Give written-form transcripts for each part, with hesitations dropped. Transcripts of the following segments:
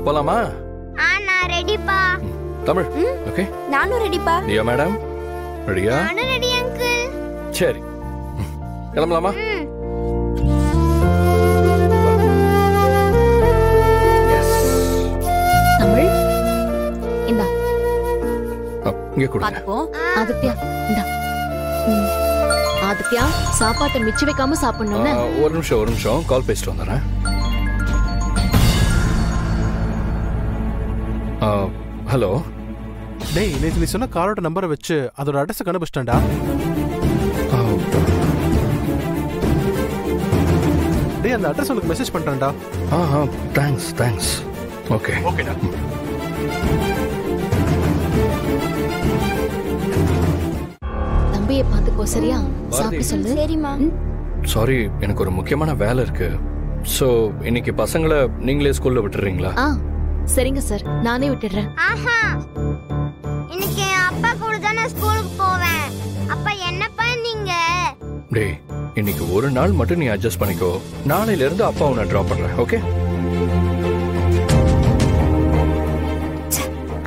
போலாமா? நான் ரெடிப்பா. தமிழ் ஓகே. நானும் ரெடிப்பா. தியா மேடம் ரெடியா? நானும் ரெடி அங்கிள். சரி கிளம்பலாமா? தமிழ் இந்தா இங்க கொடுங்க. பாத்துக்கோ. ஆதித்யா இந்தா. ஆதித்யா சாப்பாட்டை மிச்சம் வைக்காம சாப்பிடணும்னு. ஒரு நிமிஷம் கால் பேசிட்டு வந்துடுறேன். ஹலோ. டேய் நேத்து நீ சொன்ன காரோட நம்பரை வச்சு அதோட அட்ரஸ் கண்டுபிடிச்சிட்டேன்டா. டேய் அந்த அட்ரஸ் உனக்கு மெசேஜ் பண்றேன்டா. தேங்க்ஸ். ஓகே ஓகேடா. தம்பியை பாத்துக்கோ சரியா? சாப்பிட்டு சொல்லு. சரிம்மா. சாரி எனக்கு ஒரு முக்கியமான வேலை இருக்கு. சோ இன்னைக்கு பசங்களை நீங்களே ஸ்கூல்ல விட்டுறீங்களா? சரிங்க சார், நானே விட்டுடுறேன். ஆஹா, இன்னைக்கு என் அப்பா கூட தான் நான் ஸ்கூலுக்கு போவேன். அப்பா என்னப்பா நீங்க? டேய் இன்னைக்கு ஒரு நாள் மட்டும் நீ அட்ஜஸ்ட் பண்ணிக்கோ. நாளையில இருந்து அப்பா உன்னை டிராப் பண்றேன். ஓகே?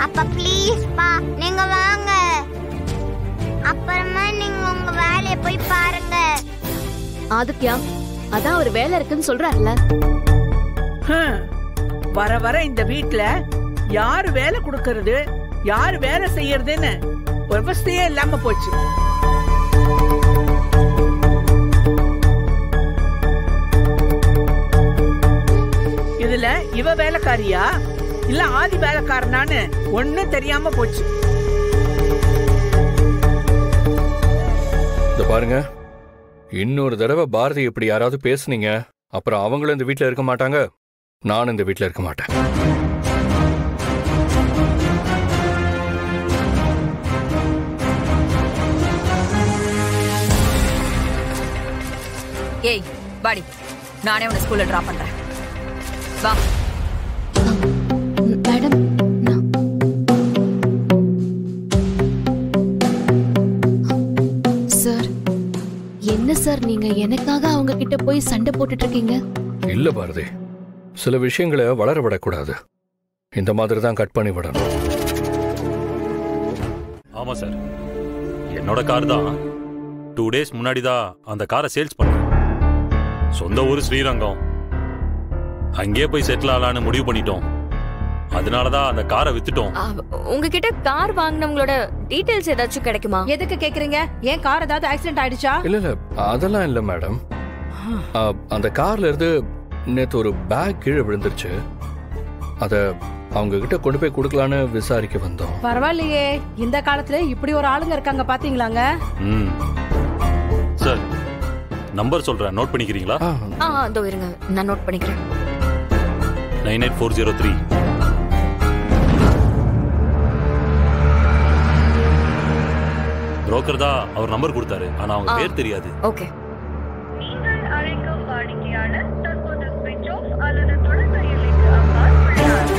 அப்பா ப்ளீஸ் பா, நீங்க வாங்க. அப்புறமா நீங்க உங்க வேலையை போய் பாருங்க. ஆதித்யா அதான் ஒரு வேலை இருக்குன்னு சொல்றாருல. வர வர இந்த வீட்ல யாரு வேலை கொடுக்கறது யாரு வேலை செய்யறதுன்னு விவசாயே இல்லாம போச்சு. இதுல இவ வேலைக்காரியா இல்ல ஆதி வேலைக்காரனான்னு ஒண்ணும் தெரியாம போச்சு. பாருங்க, இன்னொரு தடவை பாரதி இப்படி யாராவது பேசுனீங்க அப்புறம் அவங்களும் இந்த வீட்டுல இருக்க மாட்டாங்க, நானும் இந்த வீட்டுல இருக்க மாட்டேன். ஏய் வாடி, நானே உன்னை ஸ்கூல்ல டிராப் பண்றேன். வா. மேடம் சார், என்ன சார் நீங்க எனக்காக அவங்க கிட்ட போய் சண்டை போட்டுட்டு இருக்கீங்க? இல்ல பாரதி, சில விஷயங்களை வளர விடக்கூடாது. இந்த மாதிரி தான் கட் பண்ணி விடணும். ஆமா சார், என்னோட கார் தான். 2 days முன்னாடி தான் அந்த காரை சேல்ஸ் பண்ணேன். சொந்த ஊர் ஸ்ரீரங்கம், அங்கேயே போய் செட்டில் ஆகலான்னு முடிவு பண்ணிட்டோம். அதனாலதான் அந்த காரை வித்துட்டோம். உங்ககிட்ட கார் வாங்கினவங்களோட டீடைல்ஸ் ஏதாச்சும் கிடைக்குமா? எதுக்கு கேக்குறீங்க? ஏன் கார் ஏதாவது ஆக்சிடென்ட் ஆயிடுச்சா? இல்ல அதெல்லாம் இல்ல மேடம். அந்த கார்ல இருந்து நேத்து ஒரு பேக் கீழே விழுந்துருச்சு. அத அவங்க கிட்ட கொண்டு போய் கொடுக்கலான்னு விசாரிக்க வந்தோம். பரவாயில்லையே, இந்த காலத்துல இப்படி ஒரு ஆளுங்க இருக்காங்க பாத்தீங்களாங்க. சார் நம்பர் சொல்றேன், நோட் பண்ணிக்கிறீங்களா? அதோ இருங்க, நான் நோட் பண்ணிக்கிறேன். 98403. புரோக்கர் தான் அவர் நம்பர் கொடுத்தாரு, ஆனா அவங்க பேர் தெரியாது. ஓகே. நீங்கள் அழைக்கும் வாடிக்கையாளர் தற்போது ஸ்விட்ச் ஆஃப் அல்லது தொடர்பு எல்லைக்கு அப்பால் உள்ளார்.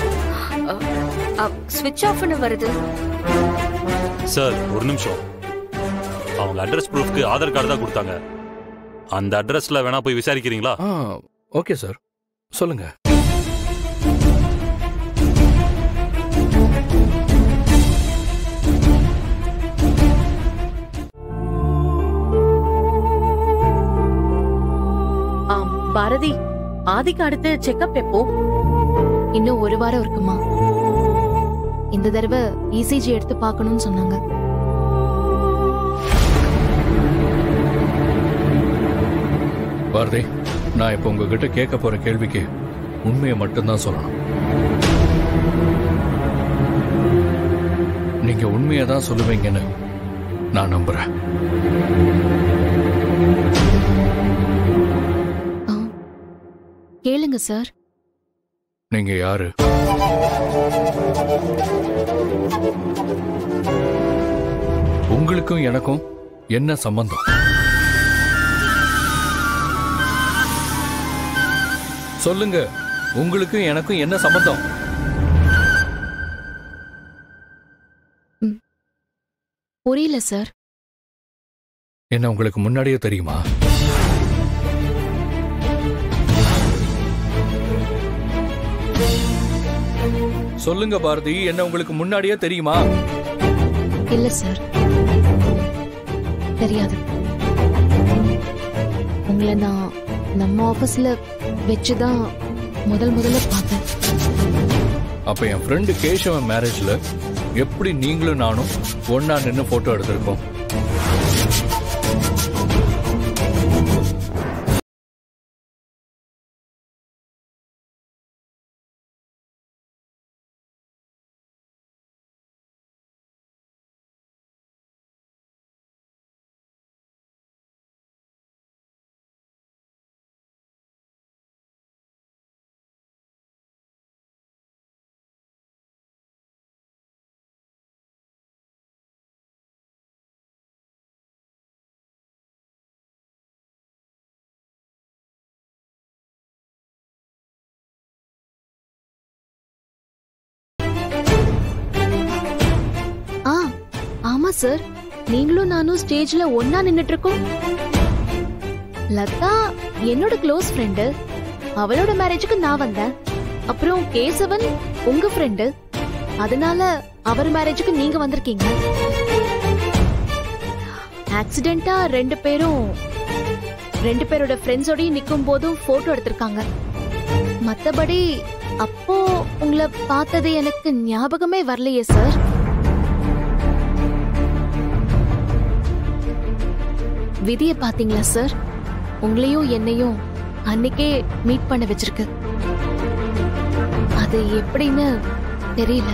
ஸ்விட்ச் ஆஃப்னு வருது. சார் ஒரு நிமிஷம், அவங்க அட்ரஸ் ப்ரூஃப்க்கு ஆதார் கார்டு தான் கொடுத்தாங்க. அந்த அட்ரஸ்ல வேணா போய் விசாரிக்கிறீங்களா? ஓகே சார், சொல்லுங்க. பாரதி, ஆதிக்கு அடுத்து செக்அப் எப்போ? இன்னும் 1 வாரம் இருக்குமா? இந்த தடவை இசிஜி எடுத்து பார்க்கணும்னு சொன்னாங்க. பாரதி, நான் இப்ப உங்ககிட்ட கேட்க போற கேள்விக்கு உண்மையை மட்டும்தான் சொல்லணும். நீங்க உண்மையை தான் சொல்லுவீங்கன்னு நான் நம்புறேன். கேளுங்க சார். நீங்க யாரு? உங்களுக்கும் எனக்கும் என்ன சம்பந்தம்? சொல்லுங்க, உங்களுக்கும் எனக்கும் என்ன சம்பந்தம்? புரியல சார். என்ன உங்களுக்கு முன்னாடியே தெரியுமா? சொல்லுங்க பாரதி, என்ன உங்களுக்கு முன்னாடியே தெரியுமா? இல்ல சார், தெரியாது. உங்களை நான் நம்ம ஆபீஸ்ல வச்சுதான் முதல்ல பார்த்தேன். அப்ப என் ஃப்ரெண்டு கேசவன் மேரேஜ்ல எப்படி நீங்களும் நானும் ஒன்னா நின்று போட்டோ எடுத்திருக்கோம்? ஆமா சார், நீங்களும் நானும் ஸ்டேஜ்ல ஒன்னா நின்னுட்டு இருக்கோம். லதா என்னோட க்ளோஸ் ஃப்ரெண்டு, அவளோட மேரேஜுக்கு நான் வந்தேன். அப்புறம் கேசவன் உங்க ஃப்ரெண்டு, அதனால அவர் மேரேஜுக்கு நீங்க வந்திருக்கீங்க. ஆக்சிடென்ட்டா ரெண்டு பேரோட ஃப்ரெண்ட்ஸோடய நிக்கும் போதும் போட்டோ எடுத்திருக்காங்க. மத்தபடி அப்போ உங்களை பார்த்தது எனக்கு ஞாபகமே வரலையே சார். விதிய பாத்தீங்களா சார்? உங்களையும் என்னையும் அன்னைக்கே மீட் பண்ண வச்சிருக்கு. அது எப்படின்னு தெரியல.